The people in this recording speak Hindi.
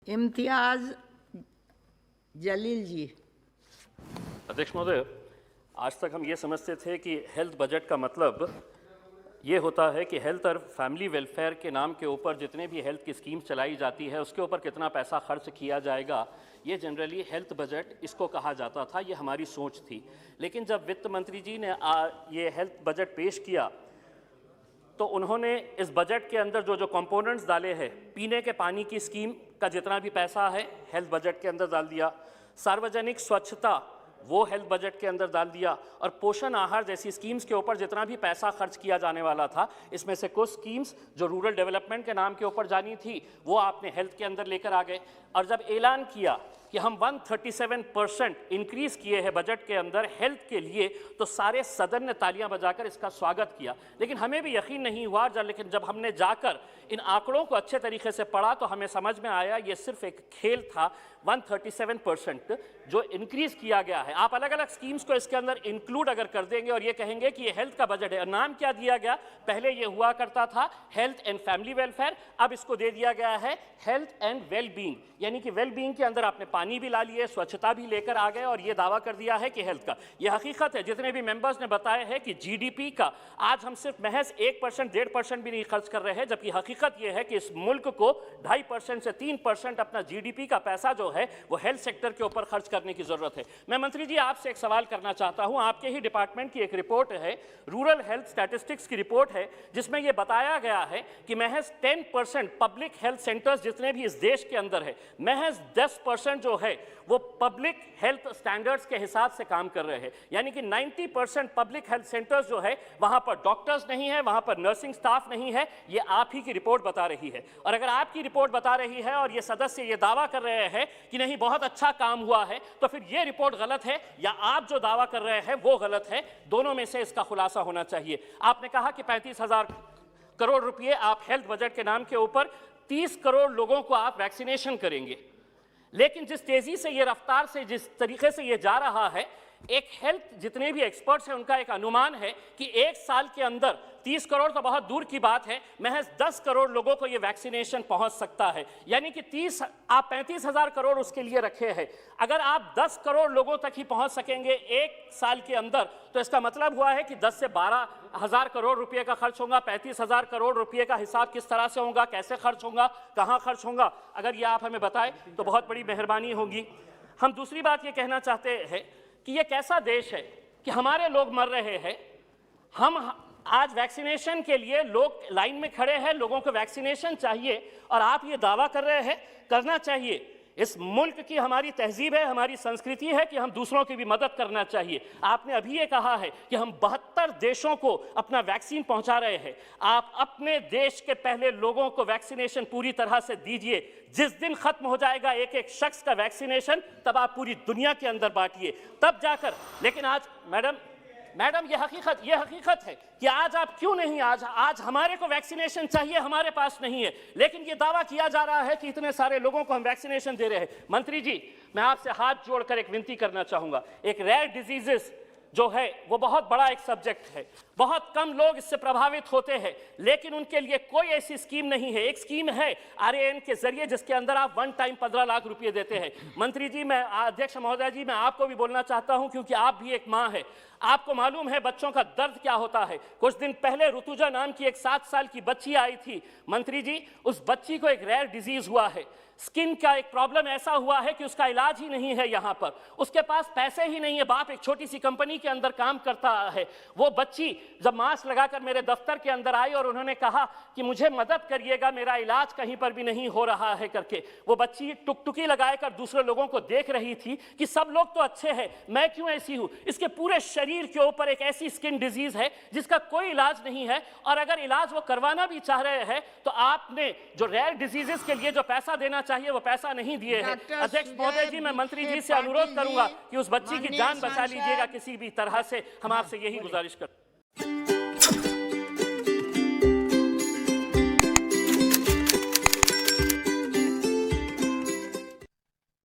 इम्तियाज जलील जी। अध्यक्ष महोदय, आज तक हम ये समझते थे कि हेल्थ बजट का मतलब ये होता है कि हेल्थ और फैमिली वेलफेयर के नाम के ऊपर जितने भी हेल्थ की स्कीम चलाई जाती है उसके ऊपर कितना पैसा खर्च किया जाएगा, ये जनरली हेल्थ बजट इसको कहा जाता था। ये हमारी सोच थी। लेकिन जब वित्त मंत्री जी ने ये हेल्थ बजट पेश किया तो उन्होंने इस बजट के अंदर जो कंपोनेंट्स डाले हैं, पीने के पानी की स्कीम का जितना भी पैसा है हेल्थ बजट के अंदर डाल दिया, सार्वजनिक स्वच्छता वो हेल्थ बजट के अंदर डाल दिया, और पोषण आहार जैसी स्कीम्स के ऊपर जितना भी पैसा खर्च किया जाने वाला था, इसमें से कुछ स्कीम्स जो रूरल डेवलपमेंट के नाम के ऊपर जानी थी वो आपने हेल्थ के अंदर लेकर आ गए। और जब ऐलान किया कि हम 137% इंक्रीज किए हैं बजट के अंदर हेल्थ के लिए, तो सारे सदन ने तालियां बजाकर इसका स्वागत किया। लेकिन हमें भी यकीन नहीं हुआ, लेकिन जब हमने जाकर इन आंकड़ों को अच्छे तरीके से पढ़ा तो हमें समझ में आया ये सिर्फ एक खेल था। 137% जो इंक्रीज किया गया है, आप अलग अलग स्कीम्स को इसके अंदर इंक्लूड अगर कर देंगे और ये कहेंगे कि ये हेल्थ का बजट है, नाम क्या दिया गया, पहले ये हुआ करता था हेल्थ एंड फैमिली वेलफेयर, अब इसको दे दिया गया है हेल्थ एंड वेल बीइंग, यानी कि वेल बीइंग के अंदर आपने पानी भी ला लिए, स्वच्छता भी लेकर आ गए और ये दावा कर दिया है कि हेल्थ का। ये हकीकत है, जितने भी मेंबर्स ने बताया है कि जीडीपी का आज हम सिर्फ महज 1% 1.5% भी नहीं खर्च कर रहे हैं, जबकि हकीकत ये है कि इस मुल्क को 2.5% से 3% अपना जीडीपी का पैसा जो है वो हेल्थ सेक्टर के ऊपर खर्च करने की जरूरत है। मैं मंत्री जी आपसे एक सवाल करना चाहता हूं। आपके ही डिपार्टमेंट की एक रिपोर्ट है, रूरल हेल्थ स्टैटिस्टिक्स की रिपोर्ट है, जिसमें यह बताया गया है कि महज 10% पब्लिक हेल्थ सेंटर्स जितने भी इस देश के अंदर है, महज 10% जो है वो पब्लिक हेल्थ स्टैंडर्ड्स के हिसाब से काम कर रहे हैं। यानी कि 90% पब्लिक हेल्थ सेंटर्स जो है वहां पर डॉक्टर्स नहीं है, वहां पर नर्सिंग स्टाफ नहीं है। ये आप ही की रिपोर्ट बता रही है। और अगर आपकी रिपोर्ट बता रही है और ये सदस्य ये दावा कर रहे हैं कि नहीं बहुत अच्छा काम हुआ है, तो फिर ये रिपोर्ट गलत है या आप जो दावा कर रहे हैं वो गलत है। दोनों में से इसका खुलासा होना चाहिए। आपने कहा कि 35,000 करोड़ रुपए आप हेल्थ बजट के नाम के ऊपर 30 करोड़ लोगों को आप वैक्सीनेशन करेंगे, लेकिन जिस तेजी से ये रफ्तार से जिस तरीके से ये जा रहा है, एक हेल्थ जितने भी एक्सपर्ट्स हैं उनका एक अनुमान है कि एक साल के अंदर 30 करोड़ तो बहुत दूर की बात है, महज 10 करोड़ लोगों को ये वैक्सीनेशन पहुंच सकता है। यानी कि 35,000 करोड़ उसके लिए रखे हैं। अगर आप 10 करोड़ लोगों तक ही पहुंच सकेंगे एक साल के अंदर, तो इसका मतलब हुआ है कि 10 से 12,000 करोड़ रुपए का खर्च होगा। 35,000 करोड़ रुपए का हिसाब किस तरह से होगा, कैसे खर्च होगा, कहां खर्च होगा, अगर ये आप हमें बताएं तो बहुत बड़ी मेहरबानी होगी। हम दूसरी बात ये कहना चाहते हैं कि ये कैसा देश है कि हमारे लोग मर रहे हैं, हम आज वैक्सीनेशन के लिए लोग लाइन में खड़े हैं, लोगों को वैक्सीनेशन चाहिए, और आप ये दावा कर रहे हैं करना चाहिए। इस मुल्क की हमारी तहजीब है, हमारी संस्कृति है कि हम दूसरों की भी मदद करना चाहिए। आपने अभी ये कहा है कि हम 72 देशों को अपना वैक्सीन पहुंचा रहे हैं। आप अपने देश के पहले लोगों को वैक्सीनेशन पूरी तरह से दीजिए। जिस दिन खत्म हो जाएगा एक एक शख्स का वैक्सीनेशन, तब आप पूरी दुनिया के अंदर बांटिए, तब जाकर। लेकिन आज मैडम ये हकीकत है कि आज आप क्यों नहीं, आज हमारे को वैक्सीनेशन चाहिए, हमारे पास नहीं है, लेकिन ये दावा किया जा रहा है कि इतने सारे लोगों को हम वैक्सीनेशन दे रहे हैं। मंत्री जी, मैं आपसे हाथ जोड़कर एक विनती करना चाहूंगा। एक रेयर डिजीजेस जो है वो बहुत बड़ा एक सब्जेक्ट है, बहुत कम लोग इससे प्रभावित होते हैं, लेकिन उनके लिए कोई ऐसी स्कीम नहीं है। एक स्कीम है RAN के जरिए, जिसके अंदर आप वन टाइम 15 लाख रुपए देते हैं। मंत्री जी, मैं अध्यक्ष महोदय जी, मैं आपको भी बोलना चाहता हूं, क्योंकि आप भी एक मां है, आपको मालूम है बच्चों का दर्द क्या होता है। कुछ दिन पहले ऋतुजा नाम की एक 7 साल की बच्ची आई थी। मंत्री जी, उस बच्ची को एक रेयर डिजीज हुआ है, स्किन का एक प्रॉब्लम ऐसा हुआ है कि उसका इलाज ही नहीं है यहाँ पर, उसके पास पैसे ही नहीं है। बाप एक छोटी सी कंपनी के अंदर काम करता है। वो बच्ची जब मास्क लगाकर मेरे दफ्तर के अंदर आई और उन्होंने कहा कि मुझे मदद करिएगा, मेरा इलाज कहीं पर भी नहीं हो रहा है करके, वो बच्ची टुकटुकी लगाकर दूसरे लोगों को देख रही थी कि सब लोग तो अच्छे हैं, मैं क्यों ऐसी हूँ। इसके पूरे शरीर के ऊपर एक ऐसी स्किन डिजीज है जिसका कोई इलाज नहीं है, और अगर इलाज वो करवाना भी चाह रहे हैं तो आपने जो रेयर डिजीजेस के लिए जो पैसा देना चाहिए वो पैसा नहीं दिए हैं। अध्यक्ष महोदय जी, मैं मंत्री जी से अनुरोध करूंगा कि उस बच्ची की जान बचा लीजिएगा किसी भी तरह से, हम आपसे यही गुजारिश करते हैं।